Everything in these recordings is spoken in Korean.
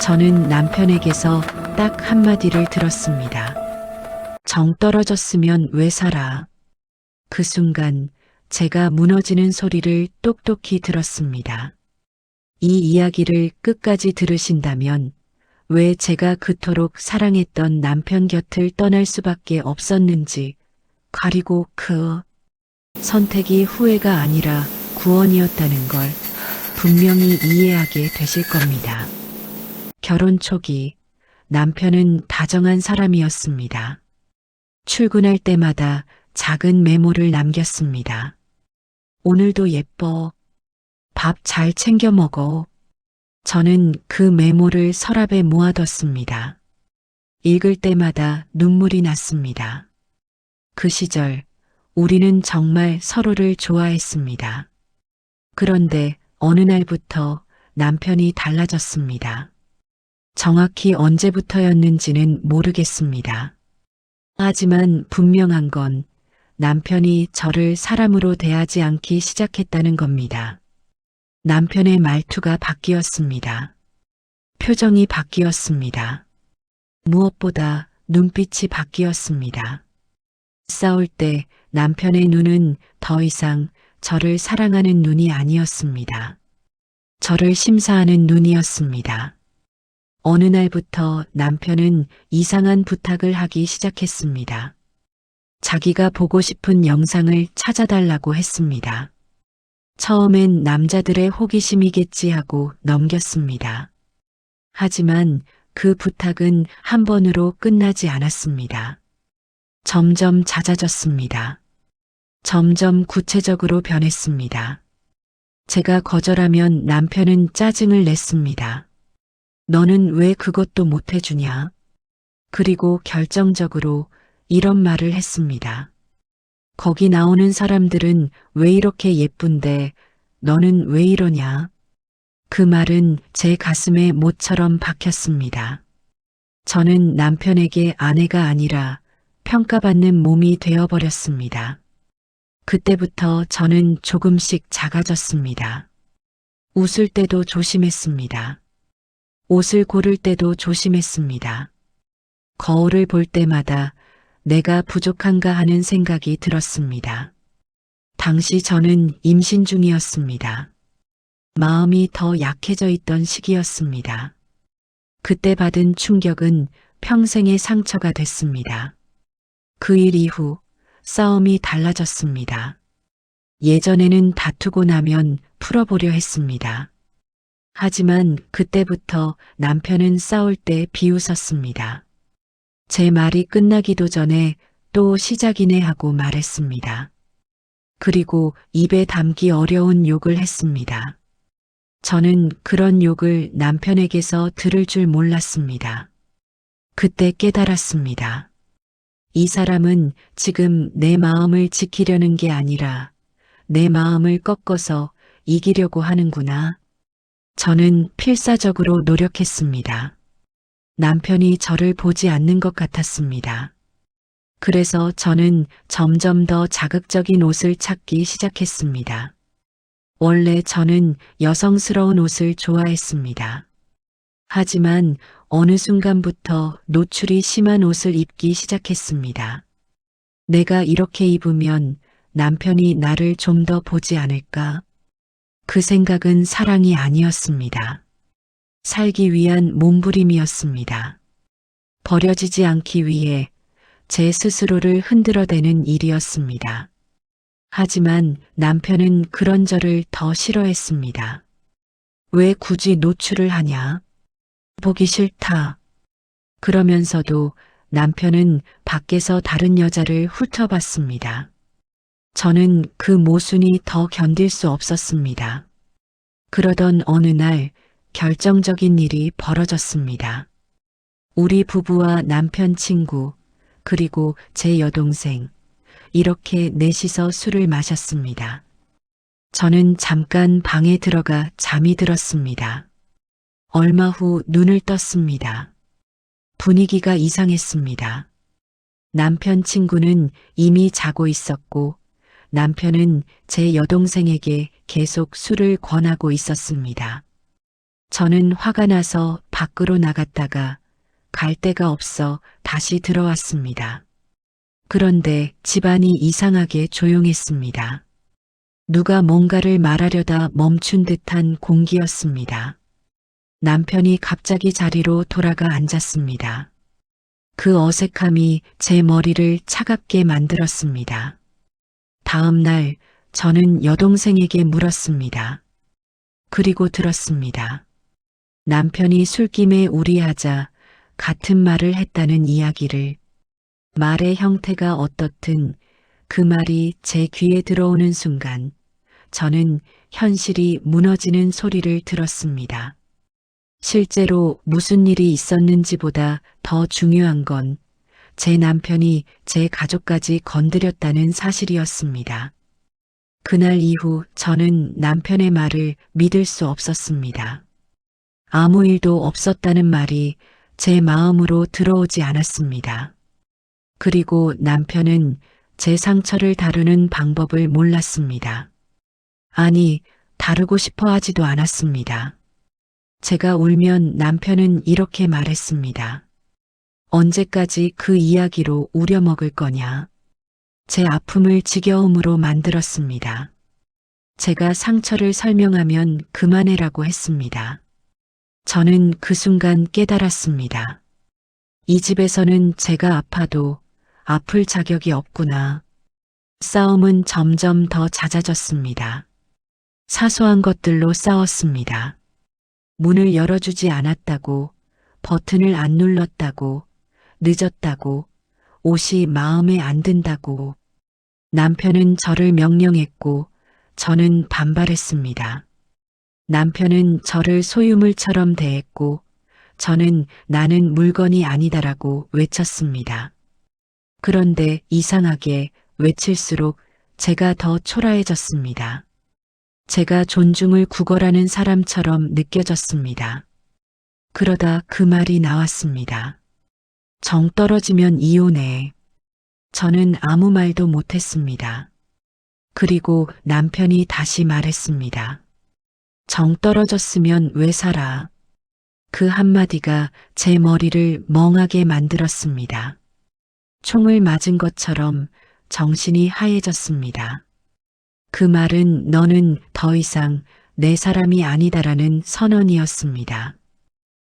저는 남편에게서 딱 한마디를 들었습니다. 정 떨어졌으면 왜 살아? 그 순간 제가 무너지는 소리를 똑똑히 들었습니다. 이 이야기를 끝까지 들으신다면 왜 제가 그토록 사랑했던 남편 곁을 떠날 수밖에 없었는지, 그리고 그 선택이 후회가 아니라 구원이었다는 걸 분명히 이해하게 되실 겁니다. 결혼 초기 남편은 다정한 사람이었습니다. 출근할 때마다 작은 메모를 남겼습니다. 오늘도 예뻐. 밥 잘 챙겨 먹어. 저는 그 메모를 서랍에 모아뒀습니다. 읽을 때마다 눈물이 났습니다. 그 시절 우리는 정말 서로를 좋아했습니다. 그런데 어느 날부터 남편이 달라졌습니다. 정확히 언제부터였는지는 모르겠습니다. 하지만 분명한 건 남편이 저를 사람으로 대하지 않기 시작했다는 겁니다. 남편의 말투가 바뀌었습니다. 표정이 바뀌었습니다. 무엇보다 눈빛이 바뀌었습니다. 싸울 때 남편의 눈은 더 이상 저를 사랑하는 눈이 아니었습니다. 저를 심사하는 눈이었습니다. 어느 날부터 남편은 이상한 부탁을 하기 시작했습니다. 자기가 보고 싶은 영상을 찾아달라고 했습니다. 처음엔 남자들의 호기심이겠지 하고 넘겼습니다. 하지만 그 부탁은 한 번으로 끝나지 않았습니다. 점점 잦아졌습니다. 점점 구체적으로 변했습니다. 제가 거절하면 남편은 짜증을 냈습니다. 너는 왜 그것도 못 해주냐? 그리고 결정적으로 이런 말을 했습니다. 거기 나오는 사람들은 왜 이렇게 예쁜데 너는 왜 이러냐? 그 말은 제 가슴에 못처럼 박혔습니다. 저는 남편에게 아내가 아니라 평가받는 몸이 되어버렸습니다. 그때부터 저는 조금씩 작아졌습니다. 웃을 때도 조심했습니다. 옷을 고를 때도 조심했습니다. 거울을 볼 때마다 내가 부족한가 하는 생각이 들었습니다. 당시 저는 임신 중이었습니다. 마음이 더 약해져 있던 시기였습니다. 그때 받은 충격은 평생의 상처가 됐습니다. 그 일 이후 싸움이 달라졌습니다. 예전에는 다투고 나면 풀어보려 했습니다. 하지만 그때부터 남편은 싸울 때 비웃었습니다. 제 말이 끝나기도 전에 또 시작이네 하고 말했습니다. 그리고 입에 담기 어려운 욕을 했습니다. 저는 그런 욕을 남편에게서 들을 줄 몰랐습니다. 그때 깨달았습니다. 이 사람은 지금 내 마음을 지키려는 게 아니라 내 마음을 꺾어서 이기려고 하는구나. 저는 필사적으로 노력했습니다. 남편이 저를 보지 않는 것 같았습니다. 그래서 저는 점점 더 자극적인 옷을 찾기 시작했습니다. 원래 저는 여성스러운 옷을 좋아했습니다. 하지만 어느 순간부터 노출이 심한 옷을 입기 시작했습니다. 내가 이렇게 입으면 남편이 나를 좀 더 보지 않을까? 그 생각은 사랑이 아니었습니다. 살기 위한 몸부림이었습니다. 버려지지 않기 위해 제 스스로를 흔들어대는 일이었습니다. 하지만 남편은 그런 저를 더 싫어했습니다. 왜 굳이 노출을 하냐? 보기 싫다. 그러면서도 남편은 밖에서 다른 여자를 훑어봤습니다. 저는 그 모순이 더 견딜 수 없었습니다. 그러던 어느 날 결정적인 일이 벌어졌습니다. 우리 부부와 남편 친구, 그리고 제 여동생, 이렇게 넷이서 술을 마셨습니다. 저는 잠깐 방에 들어가 잠이 들었습니다. 얼마 후 눈을 떴습니다. 분위기가 이상했습니다. 남편 친구는 이미 자고 있었고 남편은 제 여동생에게 계속 술을 권하고 있었습니다. 저는 화가 나서 밖으로 나갔다가 갈 데가 없어 다시 들어왔습니다. 그런데 집안이 이상하게 조용했습니다. 누가 뭔가를 말하려다 멈춘 듯한 공기였습니다. 남편이 갑자기 자리로 돌아가 앉았습니다. 그 어색함이 제 머리를 차갑게 만들었습니다. 다음 날 저는 여동생에게 물었습니다. 그리고 들었습니다. 남편이 술김에 우리하자 같은 말을 했다는 이야기를. 말의 형태가 어떻든 그 말이 제 귀에 들어오는 순간 저는 현실이 무너지는 소리를 들었습니다. 실제로 무슨 일이 있었는지보다 더 중요한 건 제 남편이 제 가족까지 건드렸다는 사실이었습니다. 그날 이후 저는 남편의 말을 믿을 수 없었습니다. 아무 일도 없었다는 말이 제 마음으로 들어오지 않았습니다. 그리고 남편은 제 상처를 다루는 방법을 몰랐습니다. 아니, 다루고 싶어 하지도 않았습니다. 제가 울면 남편은 이렇게 말했습니다. 언제까지 그 이야기로 우려먹을 거냐. 제 아픔을 지겨움으로 만들었습니다. 제가 상처를 설명하면 그만해라고 했습니다. 저는 그 순간 깨달았습니다. 이 집에서는 제가 아파도 아플 자격이 없구나. 싸움은 점점 더 잦아졌습니다. 사소한 것들로 싸웠습니다. 문을 열어주지 않았다고, 버튼을 안 눌렀다고, 늦었다고, 옷이 마음에 안 든다고. 남편은 저를 명령했고 저는 반발했습니다. 남편은 저를 소유물처럼 대했고 저는 나는 물건이 아니다라고 외쳤습니다. 그런데 이상하게 외칠수록 제가 더 초라해졌습니다. 제가 존중을 구걸하는 사람처럼 느껴졌습니다. 그러다 그 말이 나왔습니다. 정 떨어지면 이혼해. 저는 아무 말도 못했습니다. 그리고 남편이 다시 말했습니다. 정 떨어졌으면 왜 살아? 그 한마디가 제 머리를 멍하게 만들었습니다. 총을 맞은 것처럼 정신이 하얘졌습니다. 그 말은 너는 더 이상 내 사람이 아니다라는 선언이었습니다.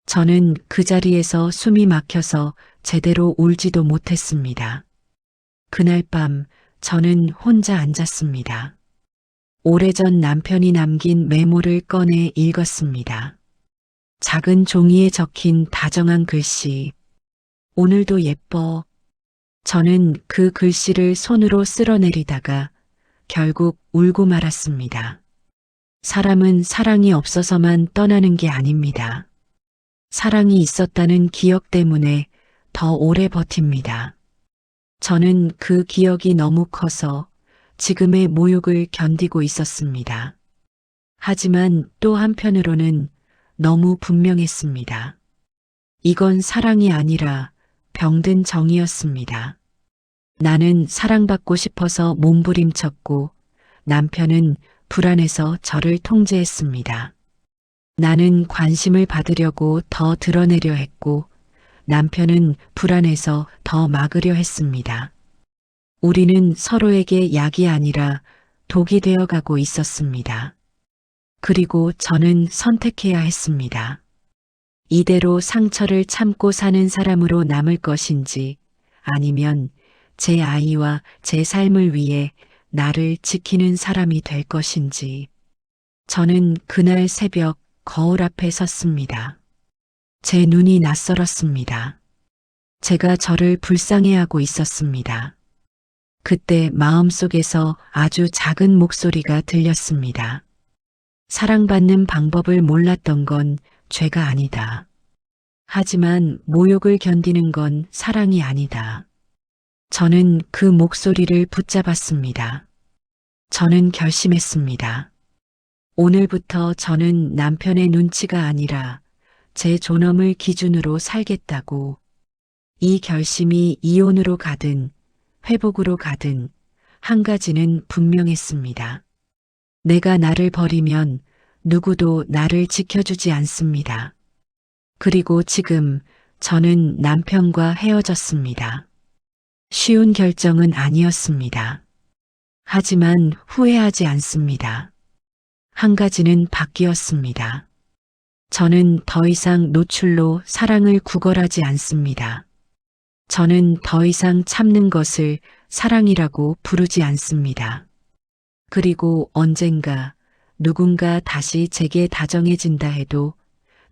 저는 그 자리에서 숨이 막혀서 제대로 울지도 못했습니다. 그날 밤 저는 혼자 앉았습니다. 오래전 남편이 남긴 메모를 꺼내 읽었습니다. 작은 종이에 적힌 다정한 글씨. 오늘도 예뻐. 저는 그 글씨를 손으로 쓸어내리다가 결국 울고 말았습니다. 사람은 사랑이 없어서만 떠나는 게 아닙니다. 사랑이 있었다는 기억 때문에 더 오래 버팁니다. 저는 그 기억이 너무 커서 지금의 모욕을 견디고 있었습니다. 하지만 또 한편으로는 너무 분명했습니다. 이건 사랑이 아니라 병든 정이었습니다. 나는 사랑받고 싶어서 몸부림쳤고 남편은 불안해서 저를 통제했습니다. 나는 관심을 받으려고 더 드러내려 했고 남편은 불안해서 더 막으려 했습니다. 우리는 서로에게 약이 아니라 독이 되어가고 있었습니다. 그리고 저는 선택해야 했습니다. 이대로 상처를 참고 사는 사람으로 남을 것인지 아니면 제 아이와 제 삶을 위해 나를 지키는 사람이 될 것인지. 저는 그날 새벽 거울 앞에 섰습니다. 제 눈이 낯설었습니다. 제가 저를 불쌍해하고 있었습니다. 그때 마음속에서 아주 작은 목소리가 들렸습니다. 사랑받는 방법을 몰랐던 건 죄가 아니다. 하지만 모욕을 견디는 건 사랑이 아니다. 저는 그 목소리를 붙잡았습니다. 저는 결심했습니다. 오늘부터 저는 남편의 눈치가 아니라 제 존엄을 기준으로 살겠다고. 이 결심이 이혼으로 가든 회복으로 가든 한 가지는 분명했습니다. 내가 나를 버리면 누구도 나를 지켜주지 않습니다. 그리고 지금 저는 남편과 헤어졌습니다. 쉬운 결정은 아니었습니다. 하지만 후회하지 않습니다. 한 가지는 바뀌었습니다. 저는 더 이상 노출로 사랑을 구걸하지 않습니다. 저는 더 이상 참는 것을 사랑이라고 부르지 않습니다. 그리고 언젠가 누군가 다시 제게 다정해진다 해도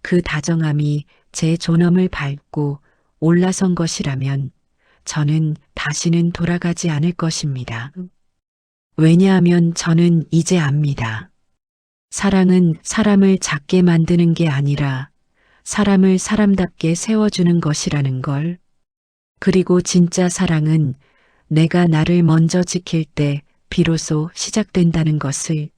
그 다정함이 제 존엄을 밟고 올라선 것이라면 저는 다시는 돌아가지 않을 것입니다. 왜냐하면 저는 이제 압니다. 사랑은 사람을 작게 만드는 게 아니라 사람을 사람답게 세워주는 것이라는 걸. 그리고 진짜 사랑은 내가 나를 먼저 지킬 때 비로소 시작된다는 것을